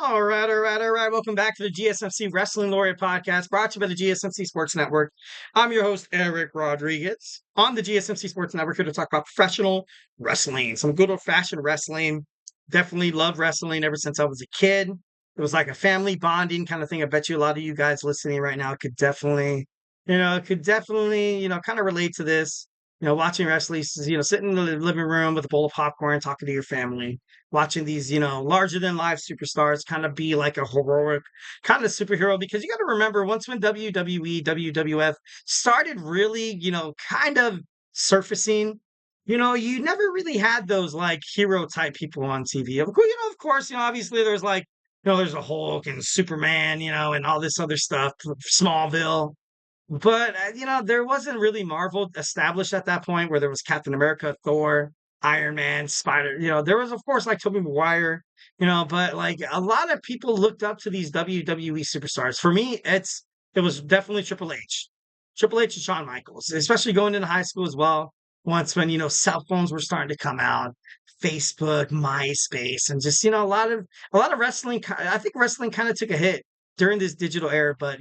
All right. Welcome back to the GSMC Wrestling Laureate podcast brought to you by the GSMC Sports Network. I'm your host, Eric Rodriguez. On the GSMC Sports Network, here to talk about professional wrestling, some good old fashioned wrestling. Definitely loved wrestling ever since I was a kid. It was like a family bonding kind of thing. I bet you a lot of you guys listening right now could definitely kind of relate to this. Watching wrestling, sitting in the living room with a bowl of popcorn, talking to your family, watching these, larger than life superstars kind of be like a heroic kind of superhero. Because you got to remember, once when WWE, WWF started really, kind of surfacing, you never really had those like hero type people on TV. Of course, obviously there's like, there's a Hulk and Superman, and all this other stuff, Smallville. But, there wasn't really Marvel established at that point where there was Captain America, Thor, Iron Man, Spider. There was, of course, like Tobey Maguire, but like a lot of people looked up to these WWE superstars. For me, it was definitely Triple H. Triple H and Shawn Michaels, especially going into high school as well. Once when, cell phones were starting to come out, Facebook, MySpace, and just, a lot of wrestling. I think wrestling kind of took a hit during this digital era, but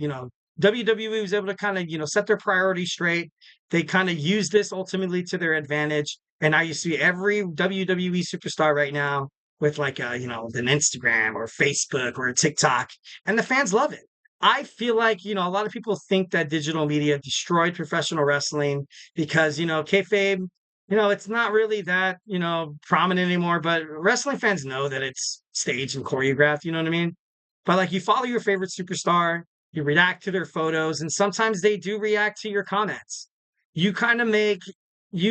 WWE was able to kind of, set their priorities straight. They kind of used this ultimately to their advantage. And I used to see every WWE superstar right now with like an Instagram or Facebook or a TikTok, and the fans love it. I feel like, a lot of people think that digital media destroyed professional wrestling because, kayfabe, it's not really that, prominent anymore, but wrestling fans know that it's staged and choreographed, you know what I mean? But like you follow your favorite superstar, you react to their photos, and sometimes they do react to your comments. You kind of make,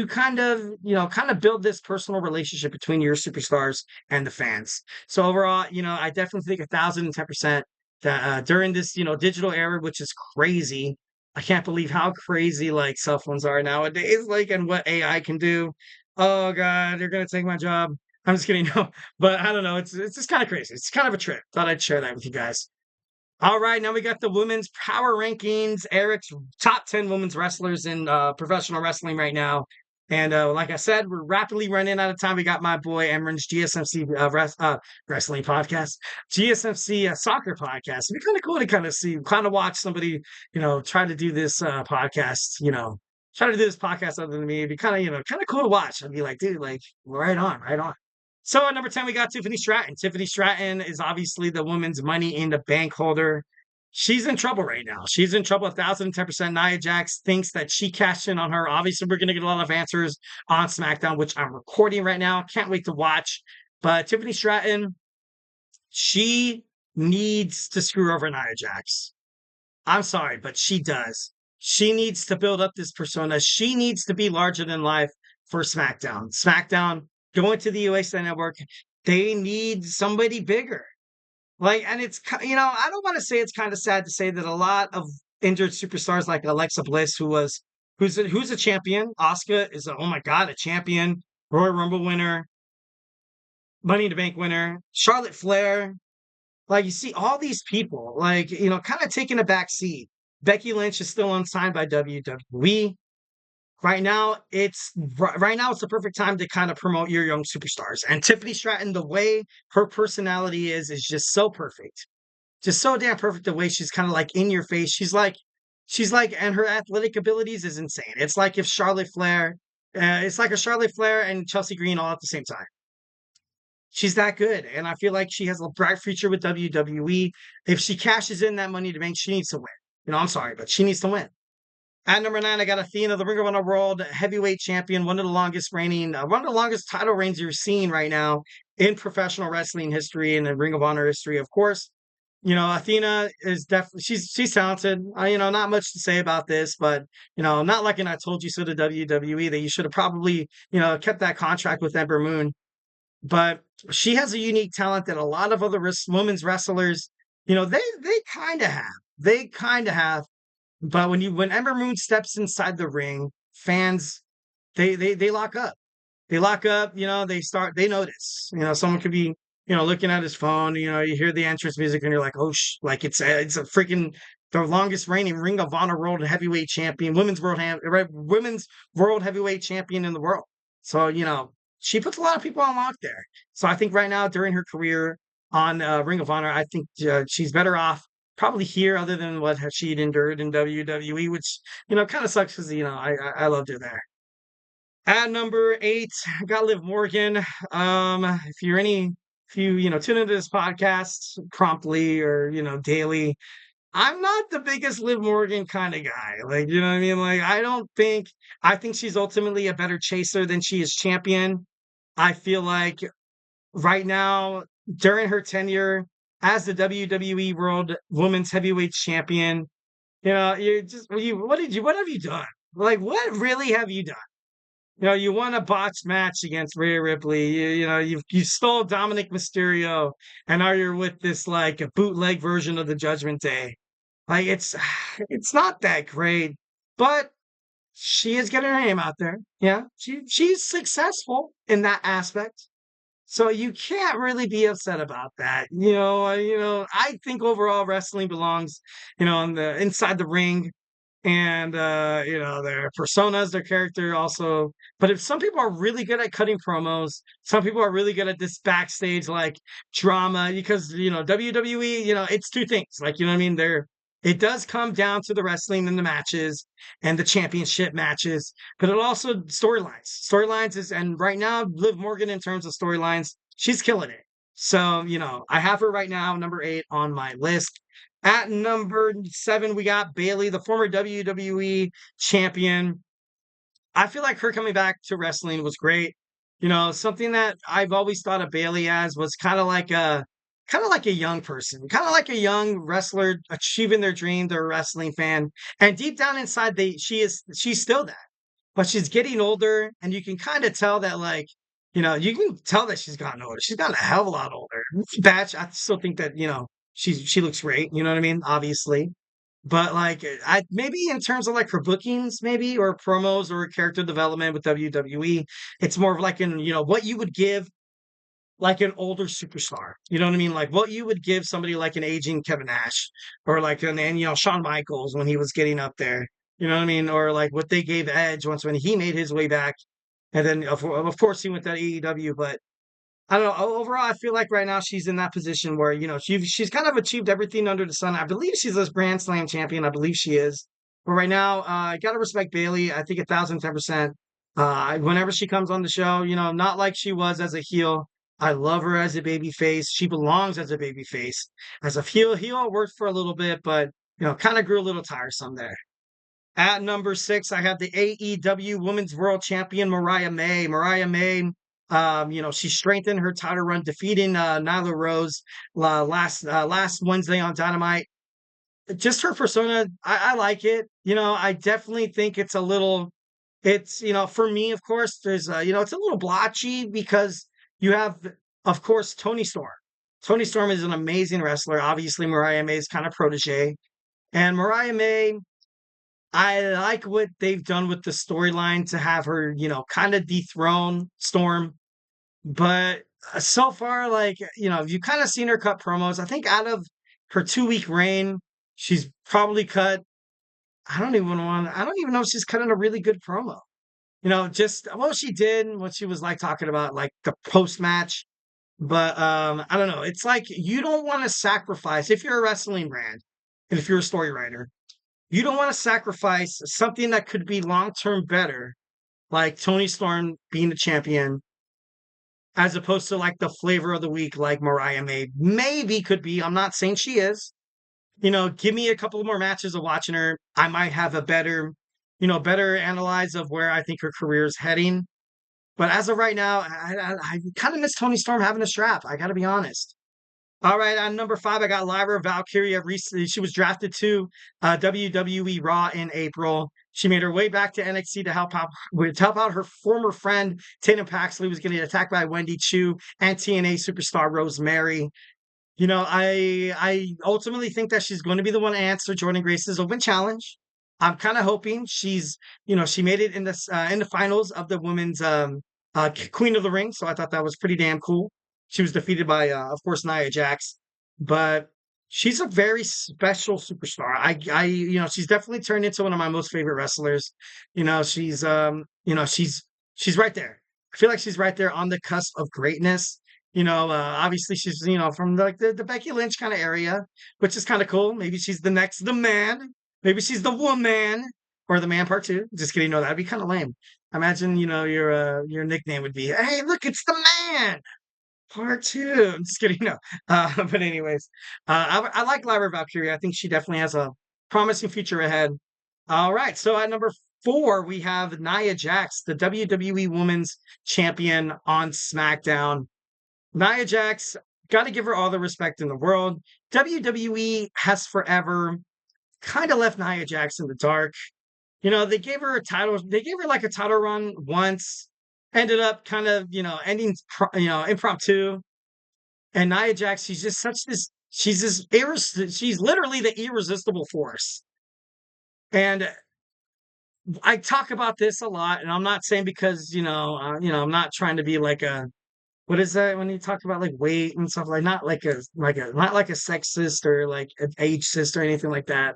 kind of build this personal relationship between your superstars and the fans. So overall, I definitely think 1,010% that during this, digital era, which is crazy. I can't believe how crazy like cell phones are nowadays, like and what AI can do. Oh God, they're gonna take my job. I'm just kidding, no, but I don't know. It's just kind of crazy. It's kind of a trip. Thought I'd share that with you guys. All right, now we got the women's power rankings. Eric's top 10 women's wrestlers in professional wrestling right now. And like I said, we're rapidly running out of time. We got my boy Emran's GSMC wrestling podcast, GSMC soccer podcast. It'd be kind of cool to kind of watch somebody, try to do this podcast, try to do this podcast other than me. It'd be kind of, kind of cool to watch. I'd be like, dude, like, right on, right on. So at number 10, we got Tiffany Stratton. Tiffany Stratton is obviously the women's money in the bank holder. She's in trouble right now. She's in trouble 1,010%. Nia Jax thinks that she cashed in on her. Obviously, we're going to get a lot of answers on SmackDown, which I'm recording right now. Can't wait to watch. But Tiffany Stratton, she needs to screw over Nia Jax. I'm sorry, but she does. She needs to build up this persona. She needs to be larger than life for SmackDown. SmackDown going to the USA Network, they need somebody bigger. Like, and I don't want to say it's kind of sad to say that a lot of injured superstars like Alexa Bliss, who's a champion, Asuka is oh my god, a champion, Royal Rumble winner, Money in the Bank winner, Charlotte Flair. Like you see all these people, like kind of taking a back seat. Becky Lynch is still unsigned by WWE. Right now it's the perfect time to kind of promote your young superstars. And Tiffany Stratton, the way her personality is just so perfect. Just so damn perfect the way she's kind of like in your face. She's like, and her athletic abilities is insane. It's like a Charlotte Flair and Chelsea Green all at the same time. She's that good. And I feel like she has a bright future with WWE. If she cashes in that money to bank, she needs to win. I'm sorry, but she needs to win. At number 9, I got Athena, the Ring of Honor World Heavyweight Champion, one of the longest title reigns you're seeing right now in professional wrestling history and in Ring of Honor history. Of course, Athena is definitely she's talented. Not much to say about this, but not like an I told you so to WWE that you should have probably kept that contract with Ember Moon. But she has a unique talent that a lot of other women's wrestlers, they kind of have. They kind of have. But when Ember Moon steps inside the ring, fans they lock up. They lock up, they notice. Someone could be, looking at his phone, you hear the entrance music and you're like, "Oh, like it's a freaking the longest reigning Ring of Honor World Heavyweight Champion, women's World Heavyweight Champion in the world." So, she puts a lot of people on lock there. So I think right now during her career, on Ring of Honor. I think she's better off probably here, other than what she'd endured in WWE, which kind of sucks because I loved her there. At number 8, I got Liv Morgan. If you tune into this podcast promptly or daily, I'm not the biggest Liv Morgan kind of guy. Like, you know what I mean? Like, I think she's ultimately a better chaser than she is champion. I feel like right now, during her tenure as the WWE World Women's Heavyweight Champion, what have you done? Like, what really have you done? You won a botched match against Rhea Ripley. You stole Dominic Mysterio, and now you're with this like a bootleg version of the Judgment Day. Like it's not that great, but she is getting her name out there. Yeah, she's successful in that aspect. So you can't really be upset about that. I think overall wrestling belongs, on the inside the ring, and their personas, their character also. But if some people are really good at cutting promos, some people are really good at this backstage like drama, because WWE, it's two things. Like, you know what I mean? It does come down to the wrestling and the matches and the championship matches, but it also storylines is, and right now Liv Morgan, in terms of storylines, she's killing it. So I have her right now number 8 on my list. At number 7, we got Bayley, the former WWE champion. I feel like her coming back to wrestling was great. Something that I've always thought of Bayley as was kind of like a young person, kind of like a young wrestler achieving their dream. They're a wrestling fan, and deep down inside, she's still that, but she's getting older, and you can kind of tell that, like, you can tell that she's gotten older. She's gotten a hell of a lot older. Batch, I still think that she looks great. You know what I mean? Obviously, but like I maybe in terms of like her bookings, maybe, or promos or character development with WWE, it's more of like what you would give like an older superstar. You know what I mean? Like what you would give somebody like an aging Kevin Nash, or like Shawn Michaels when he was getting up there. You know what I mean? Or like what they gave Edge once when he made his way back, and then of course he went to AEW. But I don't know. Overall, I feel like right now she's in that position where she's kind of achieved everything under the sun. I believe she's a Grand Slam champion. I believe she is. But right now, I gotta respect Bayley. I think 1,010%. Whenever she comes on the show, not like she was as a heel. I love her as a baby face. She belongs as a baby face. As a heel worked for a little bit, but kind of grew a little tiresome there. At number 6, I have the AEW Women's World Champion Mariah May. Mariah May, she strengthened her title run, defeating Nyla Rose last Wednesday on Dynamite. Just her persona, I like it. I definitely think it's a little. It's for me, of course, there's it's a little blotchy because you have, of course, Toni Storm. Toni Storm is an amazing wrestler. Obviously, Mariah May's kind of protege, and Mariah May, I like what they've done with the storyline to have her, kind of dethrone Storm. But so far, like, you've kind of seen her cut promos. I think out of her 2-week reign, she's probably cut. I don't even know if she's cutting a really good promo. Just well, she did what she was like talking about, like the post match. But I don't know. It's like you don't want to sacrifice if you're a wrestling brand and if you're a story writer. You don't want to sacrifice something that could be long term better, like Toni Storm being the champion, as opposed to like the flavor of the week, like Mariah May maybe could be. I'm not saying she is. Give me a couple more matches of watching her. I might have a better analyze of where I think her career is heading. But as of right now, I kind of miss Toni Storm having a strap. I got to be honest. All right, on number 5, I got Lyra Valkyria. Recently, she was drafted to WWE Raw in April. She made her way back to NXT to help out her former friend Tatum Paxley, was getting attacked by Wendy Chu and TNA superstar Rosemary. I ultimately think that she's going to be the one to answer Jordan Grace's open challenge. I'm kind of hoping she made it in the finals of the women's Queen of the Ring, so I thought that was pretty damn cool. She was defeated by, of course, Nia Jax, but she's a very special superstar. She's definitely turned into one of my most favorite wrestlers. She's right there. I feel like she's right there on the cusp of greatness. Obviously she's, from like the Becky Lynch kind of area, which is kind of cool. Maybe she's the man. Maybe she's the woman or the man part two. Just kidding. No, that'd be kind of lame. Imagine, your nickname would be, "Hey, look, it's the man part two." I'm just kidding. No. But anyways, I like Lyra Valkyria. I think she definitely has a promising future ahead. All right. So at number four, we have Nia Jax, the WWE Women's Champion on SmackDown. Nia Jax, got to give her all the respect in the world. WWE has forever kind of left Nia Jax in the dark. They gave her a title. They gave her like a title run once. Ended up kind of, ending, impromptu. And Nia Jax, she's just such this. She's she's literally the irresistible force. And I talk about this a lot, and I'm not saying because I'm not trying to be like a what is that when you talk about like weight and stuff, like not like a not like a sexist or like an ageist or anything like that.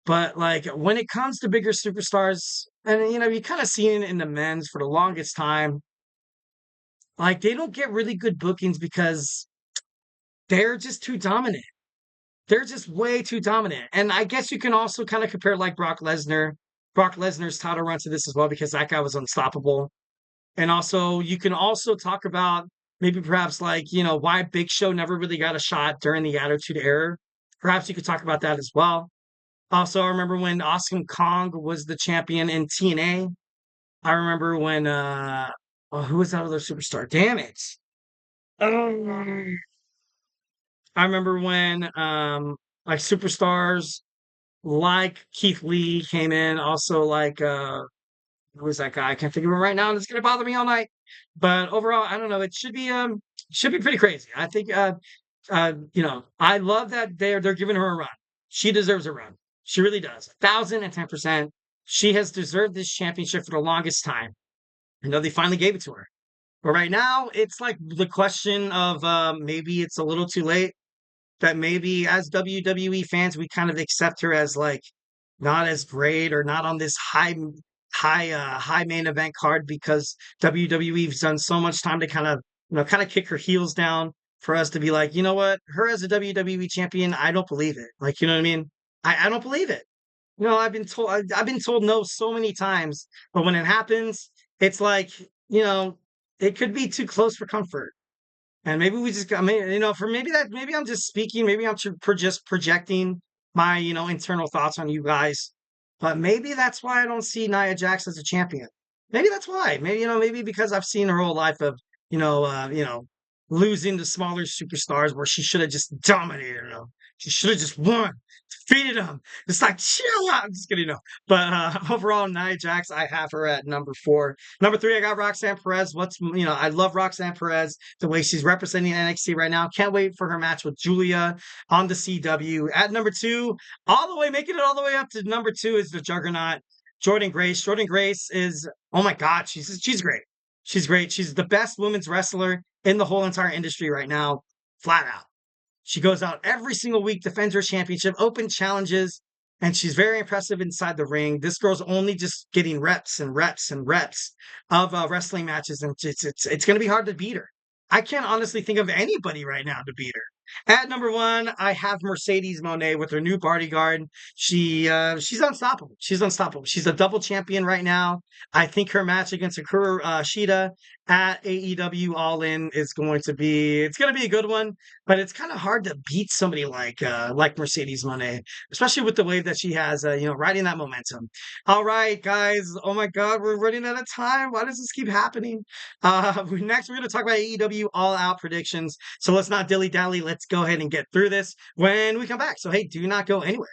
But like when it comes to bigger superstars, and you kind of seen it in the men's for the longest time, like they don't get really good bookings because they're just too dominant. They're just way too dominant. And I guess you can also kind of compare like Brock Lesnar, Brock Lesnar's title run to this as well, because that guy was unstoppable. And also, you can also talk about maybe perhaps like, why Big Show never really got a shot during the Attitude Era. Perhaps you could talk about that as well. Also, I remember when Awesome Kong was the champion in TNA. I remember when, who was that other superstar? Damn it. Um, I remember when, like superstars like Keith Lee came in, also like, who was that guy? I can't think of him right now, and it's gonna bother me all night. But overall, I don't know. It should be pretty crazy. I think I love that they're giving her a run. She deserves a run. She really does. 1,010%. She has deserved this championship for the longest time. I know they finally gave it to her. But right now, it's like the question of maybe it's a little too late. That maybe as WWE fans, we kind of accept her as like not as great or not on this high main event card because WWE's done so much time to kind of kick her heels down for us to be like, you know what, her as a WWE champion, I don't believe it. Like, you know what I mean? I don't believe it. I've been told no so many times, but when it happens, it's like, you know, it could be too close for comfort. And maybe we just got, for maybe I'm just speaking, maybe I'm just projecting my, internal thoughts on you guys. But maybe that's why I don't see Nia Jax as a champion. Maybe that's why. Maybe, maybe because I've seen her whole life of, losing to smaller superstars where she should have just dominated them. She should have just won, defeated them. It's like, chill out. I'm just kidding, no. But overall, Nia Jax, I have her at number four. Number three, I got Roxanne Perez. I love Roxanne Perez, the way she's representing NXT right now. Can't wait for her match with Julia on the CW. At number two, making it all the way up to number two is the Juggernaut, Jordynne Grace. Jordynne Grace is, oh my God, she's great. She's great. She's the best women's wrestler in the whole entire industry right now, flat out. She goes out every single week, defends her championship, open challenges, and she's very impressive inside the ring. This girl's only just getting reps and reps and reps of wrestling matches, and it's going to be hard to beat her. I can't honestly think of anybody right now to beat her. At number one, I have Mercedes Moné with her new bodyguard. She's unstoppable. She's unstoppable. She's a double champion right now. I think her match against Akira Shida at AEW All In is going to be a good one, but it's kind of hard to beat somebody like Mercedes Moné, especially with the wave that she has, riding that momentum. All right, guys. Oh my God, we're running out of time. Why does this keep happening? Next, we're going to talk about AEW All Out predictions. So let's not dilly dally. Let's go ahead and get through this when we come back. So hey, do not go anywhere.